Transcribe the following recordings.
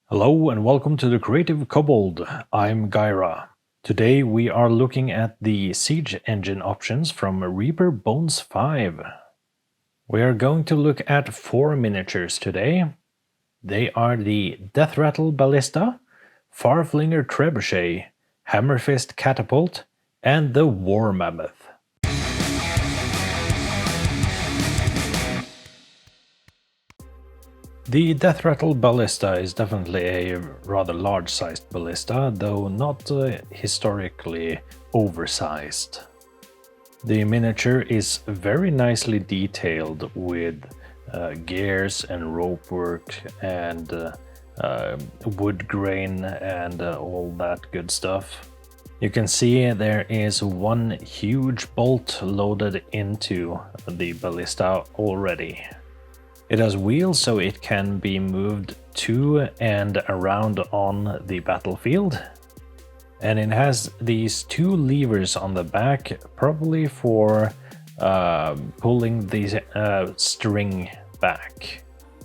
Hello and welcome to the Creative Kobold. I'm Gyra. Today we are looking at the siege engine options from Reaper Bones 5. We are going to look at 4 miniatures today. They are the Deathrattle Ballista, Deathrattle Trebuchet, Hammerfist Catapult, and the War Mammoth. The Deathrattle Ballista is definitely a rather large-sized ballista, though not historically oversized. The miniature is very nicely detailed with gears and rope work and wood grain and all that good stuff. You can see there is one huge bolt loaded into the ballista already. It has wheels so it can be moved to and around on the battlefield. And it has these 2 levers on the back, probably for pulling the string back.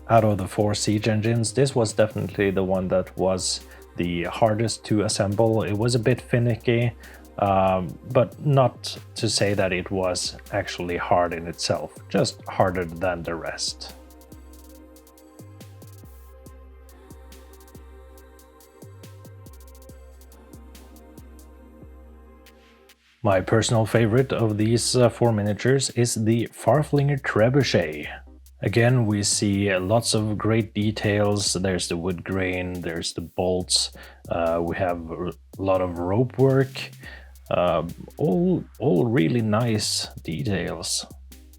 Out of the 4 siege engines, this was definitely the one that was the hardest to assemble. It was a bit finicky, but not to say that it was actually hard in itself, just harder than the rest. My personal favorite of these 4 miniatures is the Deathrattle Trebuchet. Again, we see lots of great details. There's the wood grain, there's the bolts, we have a lot of rope work, all really nice details.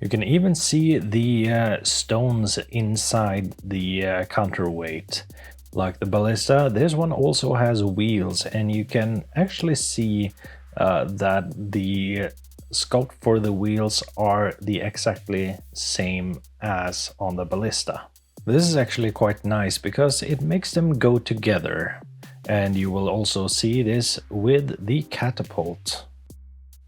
You can even see the stones inside the counterweight. Like the ballista, this one also has wheels, and you can actually see that the sculpt for the wheels are the exactly same as on the ballista. This is actually quite nice because it makes them go together, and you will also see this with the catapult.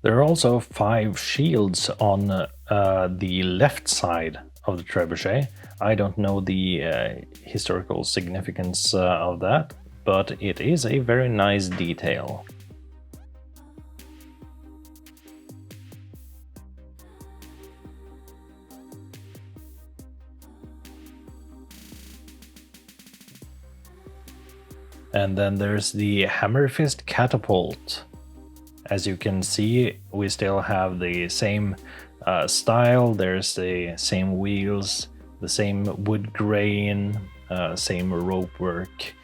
There are also 5 shields on the left side of the trebuchet. I don't know the historical significance of that, but it is a very nice detail. And then there's the Hammerfist Catapult. As you can see, we still have the same style. There's the same wheels, the same wood grain, same rope work,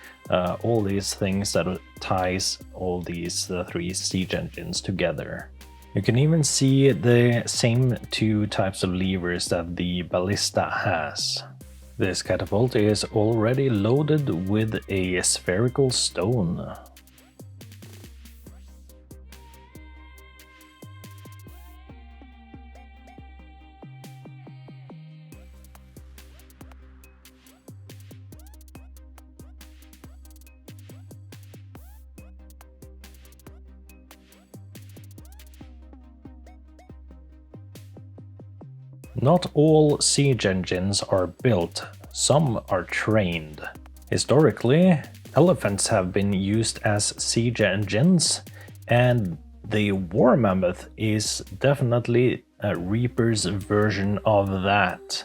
all these things that ties all these 3 siege engines together. You can even see the same 2 types of levers that the ballista has. This catapult is already loaded with a spherical stone. Not all siege engines are built, some are trained. Historically, elephants have been used as siege engines, and the War Mammoth is definitely a Reaper's version of that.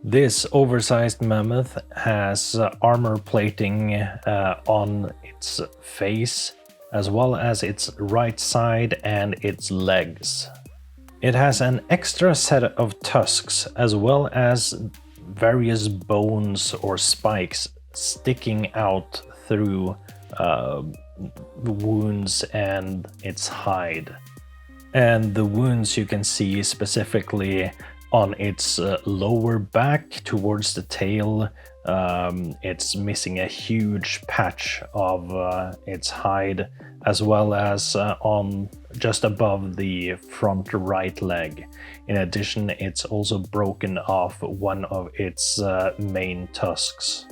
This oversized mammoth has armor plating on its face, as well as its right side and its legs. It has an extra set of tusks, as well as various bones or spikes sticking out through wounds and its hide. And the wounds you can see specifically on its lower back towards the tail. It's missing a huge patch of its hide, as well as on just above the front right leg. In addition, it's also broken off one of its main tusks.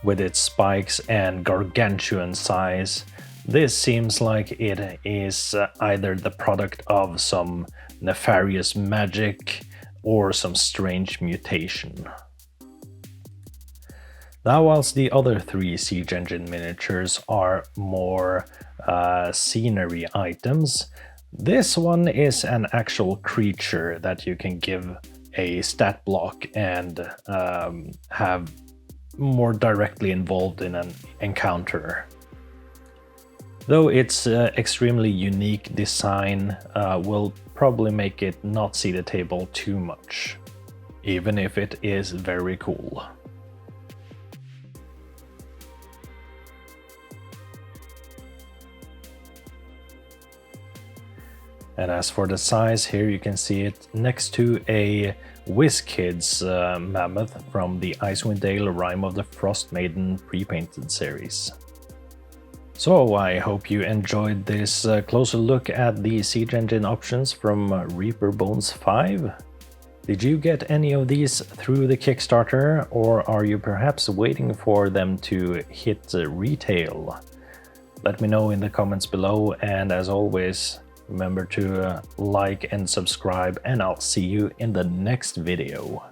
With its spikes and gargantuan size, this seems like it is either the product of some nefarious magic or some strange mutation. Now, whilst the other 3 siege engine miniatures are more scenery items, this one is an actual creature that you can give a stat block and have more directly involved in an encounter. Though its extremely unique design will probably make it not see the table too much, even if it is very cool. And as for the size, here you can see it next to a WizKids Mammoth from the Icewind Dale Rime of the Frost Maiden pre-painted series. So I hope you enjoyed this closer look at the siege engine options from Reaper Bones 5. Did you get any of these through the Kickstarter, or are you perhaps waiting for them to hit retail? Let me know in the comments below, and as always, remember to like and subscribe, and I'll see you in the next video.